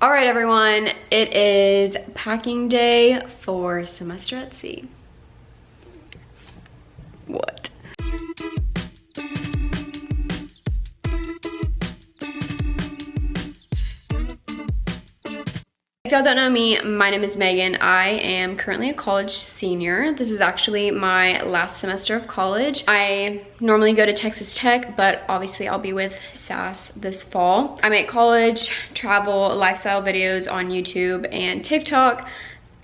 All right, everyone, it is packing day for semester at sea. What? If y'all don't know me, my name is Megan. I am currently a college senior. This is actually my last semester of college. I normally go to Texas Tech, but obviously I'll be with SAS this fall. I make college, travel, lifestyle videos on YouTube and TikTok,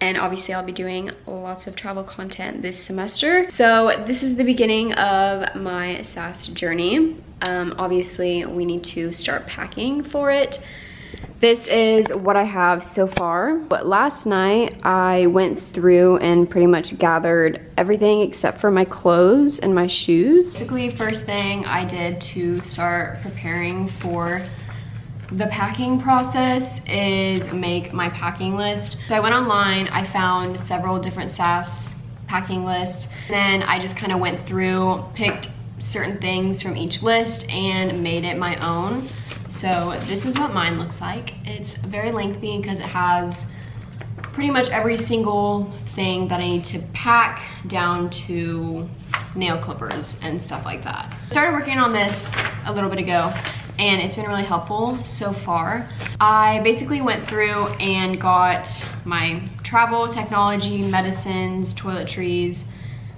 and obviously I'll be doing lots of travel content this semester. So this is the beginning of my SAS journey. Obviously we need to start packing for it. This is what I have so far. But last night I went through and pretty much gathered everything except for my clothes and my shoes. Basically, first thing I did to start preparing for the packing process is make my packing list. So I went online, I found several different SAS packing lists, and then I just kind of went through, picked certain things from each list and made it my own. So this is what mine looks like. It's very lengthy because it has pretty much every single thing that I need to pack down to nail clippers and stuff like that. I started working on this a little bit ago and it's been really helpful so far. I basically went through and got my travel, technology, medicines, toiletries,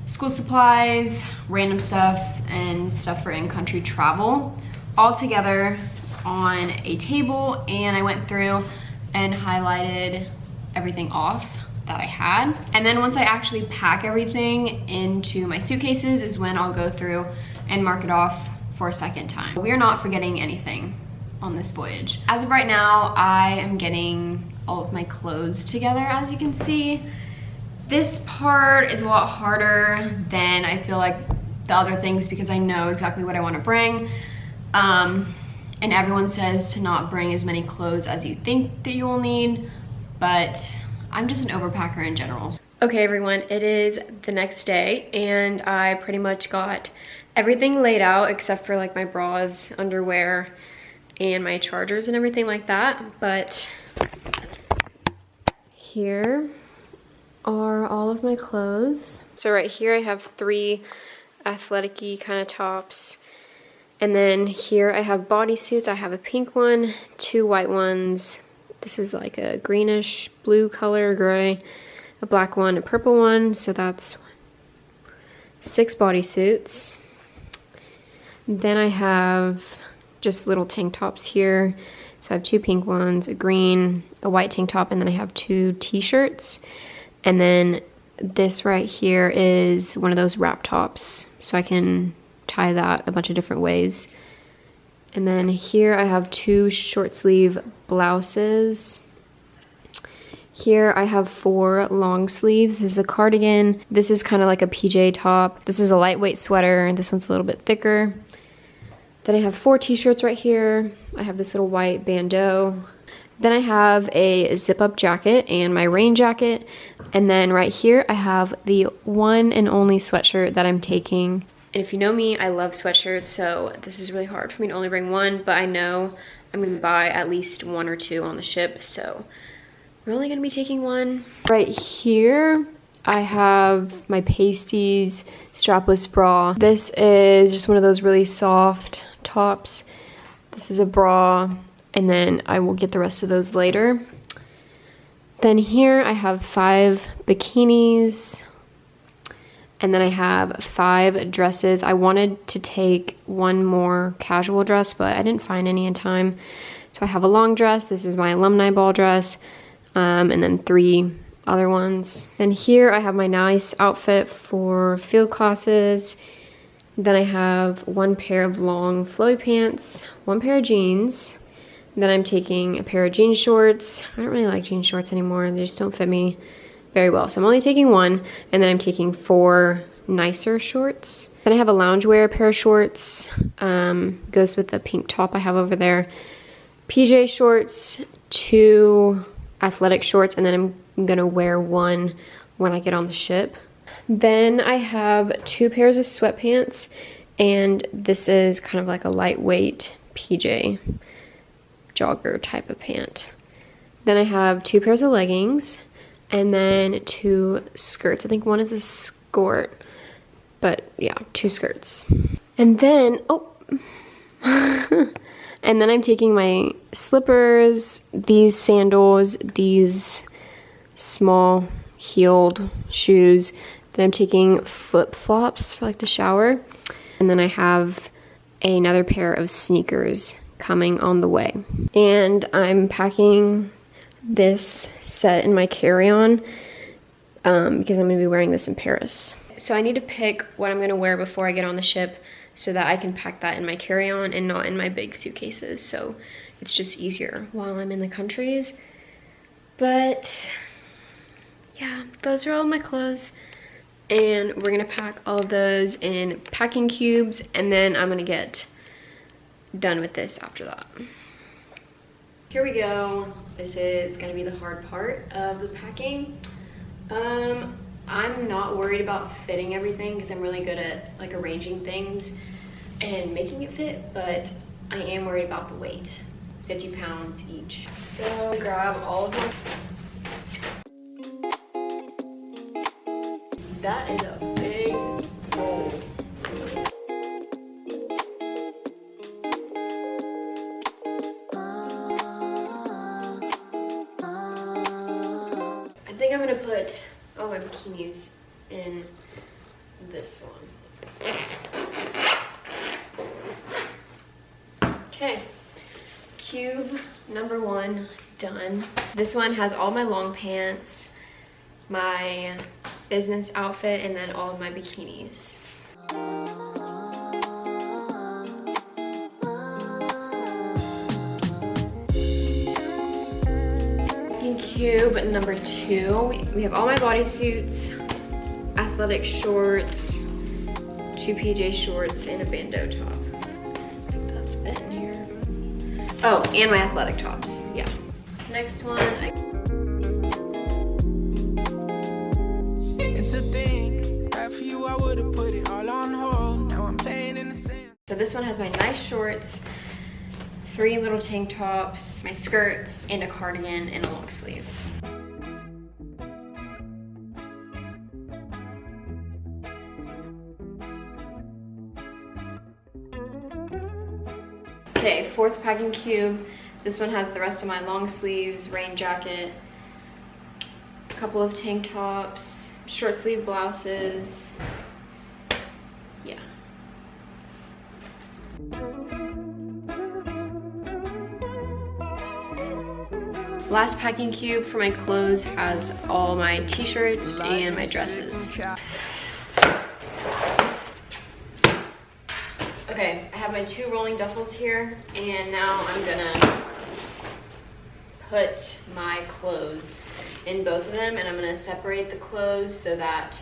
school supplies, random stuff, and stuff for in-country travel all together on a table, and I went through and highlighted everything off that I had. And then once I actually pack everything into my suitcases is when I'll go through and mark it off for a second time. We are not forgetting anything on this voyage. As of right now, I am getting all of my clothes together, as you can see. This part is a lot harder than I feel like the other things because I know exactly what I want to bring. And everyone says to not bring as many clothes as you think that you will need, but I'm just an overpacker in general. Okay, everyone, it is the next day and I pretty much got everything laid out except for like my bras, underwear, and my chargers and everything like that. But here are all of my clothes. So right here I have 3 athletic-y kind of tops. And then here I have bodysuits. I have a pink one, 2 white ones. This is like a greenish blue color, gray, a black one, a purple one. So that's 6 bodysuits. Then I have just little tank tops here. So I have 2 pink ones, a green, a white tank top, and then I have 2 t-shirts. And then this right here is one of those wrap tops. So I can tie that a bunch of different ways. And then here I have 2 short sleeve blouses. Here I have 4 long sleeves. This is a cardigan. This is kind of like a PJ top. This is a lightweight sweater, and this one's a little bit thicker. Then I have 4 t-shirts right here. I have this little white bandeau. Then I have a zip-up jacket and my rain jacket. And then right here I have the one and only sweatshirt that I'm taking. And if you know me, I love sweatshirts, so this is really hard for me to only bring one, but I know I'm gonna buy at least 1 or 2 on the ship, so we're only gonna be taking one. Right here, I have my pasties strapless bra. This is just one of those really soft tops. This is a bra, and then I will get the rest of those later. Then here I have 5 bikinis. And then I have 5 dresses. I wanted to take 1 more casual dress, but I didn't find any in time. So I have a long dress. This is my alumni ball dress. And then 3 other ones. Then here I have my nice outfit for field classes. Then I have 1 pair of long flowy pants, 1 pair of jeans. Then I'm taking a pair of jean shorts. I don't really like jean shorts anymore. They just don't fit me very well. So I'm only taking 1, and then I'm taking 4 nicer shorts. Then I have a loungewear pair of shorts, goes with the pink top I have over there. PJ shorts, 2 athletic shorts, and then I'm gonna wear 1 when I get on the ship. Then I have 2 pairs of sweatpants, and this is kind of like a lightweight PJ jogger type of pant. Then I have 2 pairs of leggings and then 2 skirts. I think one is a skirt, but yeah, 2 skirts. And then, and then I'm taking my slippers, these sandals, these small heeled shoes. Then I'm taking flip-flops for like the shower. And then I have another pair of sneakers coming on the way. And I'm packing this set in my carry-on because I'm gonna be wearing this in Paris. So I need to pick what I'm gonna wear before I get on the ship so that I can pack that in my carry-on and not in my big suitcases. So it's just easier while I'm in the countries. But yeah, those are all my clothes. And we're gonna pack all of those in packing cubes, and then I'm gonna get done with this after that. Here we go. This is gonna be the hard part of the packing. I'm not worried about fitting everything because I'm really good at like arranging things and making it fit, but I am worried about the weight. 50 pounds each. So I grab all of them. That is a big bowl. I think I'm gonna put all my bikinis in this one. Okay, cube number 1 done. This one has all my long pants, my business outfit, and then all of my bikinis. In cube number 2, we have all my bodysuits, athletic shorts, 2 PJ shorts, and a bandeau top. I think that's it in here. Oh, and my athletic tops, yeah. Next one, so this one has my nice shorts, 3 little tank tops, my skirts, and a cardigan and a long sleeve. Okay, 4th packing cube. This one has the rest of my long sleeves, rain jacket, a couple of tank tops, short sleeve blouses. Yeah. Last packing cube for my clothes has all my t-shirts and my dresses. Okay, I have my 2 rolling duffels here, and now I'm gonna put my clothes in both of them, and I'm gonna separate the clothes so that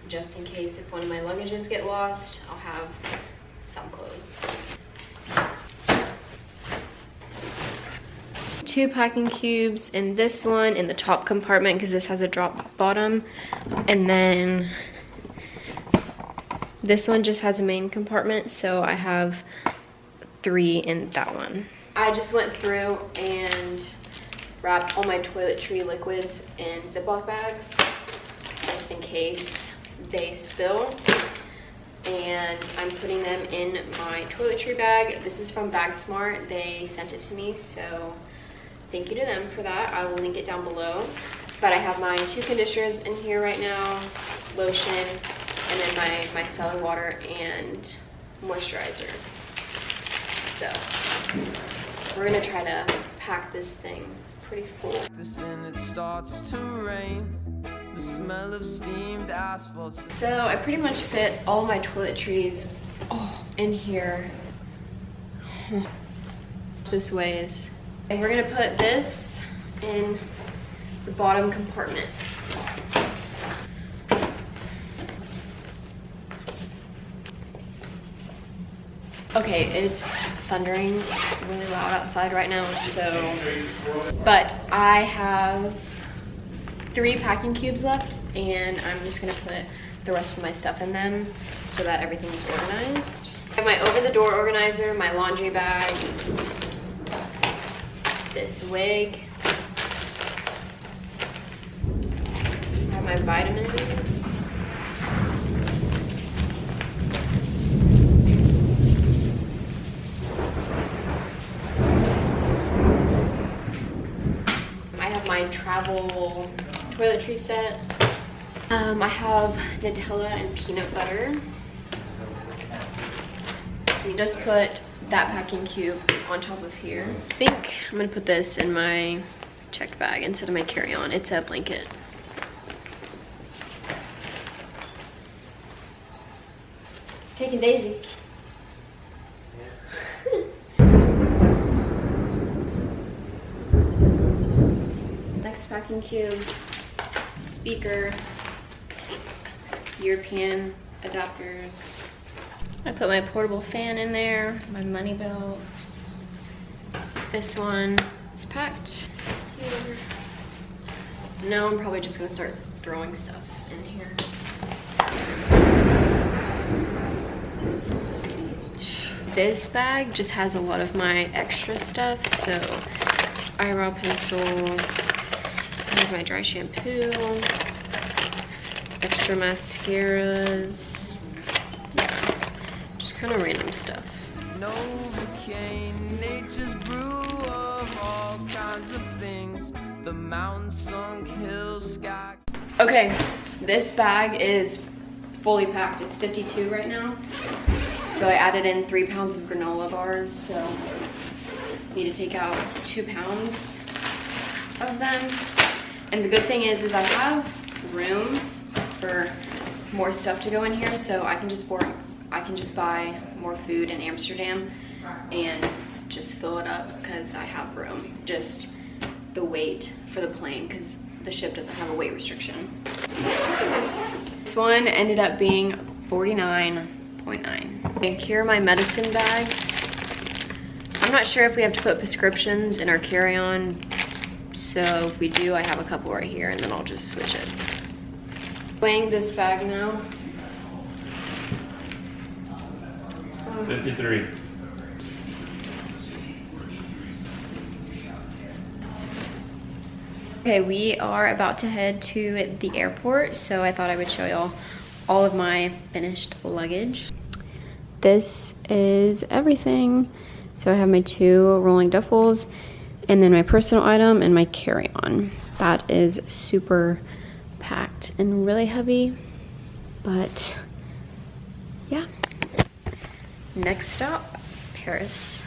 just in case if one of my luggages get lost, I'll have some clothes. 2 packing cubes in this one in the top compartment because this has a drop bottom, and then this one just has a main compartment, so I have 3 in that one. I just went through and wrapped all my toiletry liquids in Ziploc bags just in case they spill, and I'm putting them in my toiletry bag. This is from BagSmart. They sent it to me, so thank you to them for that. I will link it down below. But I have my 2 conditioners in here right now, lotion, and then my micellar water and moisturizer. So we're gonna try to pack this thing pretty full. It starts to rain. The smell of steamed asphalt. So I pretty much fit all my toiletries in here. This ways. And we're gonna put this in the bottom compartment. Okay, it's thundering really loud outside right now, so, but I have 3 packing cubes left, and I'm just gonna put the rest of my stuff in them so that everything is organized. I have my over-the-door organizer, my laundry bag, this wig, my vitamins. I have my travel toiletry set. I have Nutella and peanut butter. You just put that packing cube on top of here. I think I'm gonna put this in my checked bag instead of my carry-on. It's a blanket. Taking Daisy. Next packing cube, speaker, European adapters. I put my portable fan in there, my money belt. This one is packed here. Now I'm probably just gonna start throwing stuff in here. This bag just has a lot of my extra stuff, so eyebrow pencil, has my dry shampoo, extra mascaras, yeah, just kind of random stuff. Novocaine, nature's brew of all kinds of things, the mountain sunk hills, sky. Okay, this bag is fully packed. It's 52 right now. So I added in 3 pounds of granola bars, so I need to take out 2 pounds of them. And the good thing is I have room for more stuff to go in here, so I can just buy more food in Amsterdam and just fill it up because I have room. Just the weight for the plane, because the ship doesn't have a weight restriction. This one ended up being 49.9. Okay, here are my medicine bags. I'm not sure if we have to put prescriptions in our carry-on, so if we do, I have a couple right here, and then I'll just switch it. Weighing this bag now. 53. Okay, we are about to head to the airport, so I thought I would show y'all all of my finished luggage. This is everything. So I have my 2 rolling duffels, and then my personal item and my carry-on. That is super packed and really heavy, but yeah. Next stop, Paris.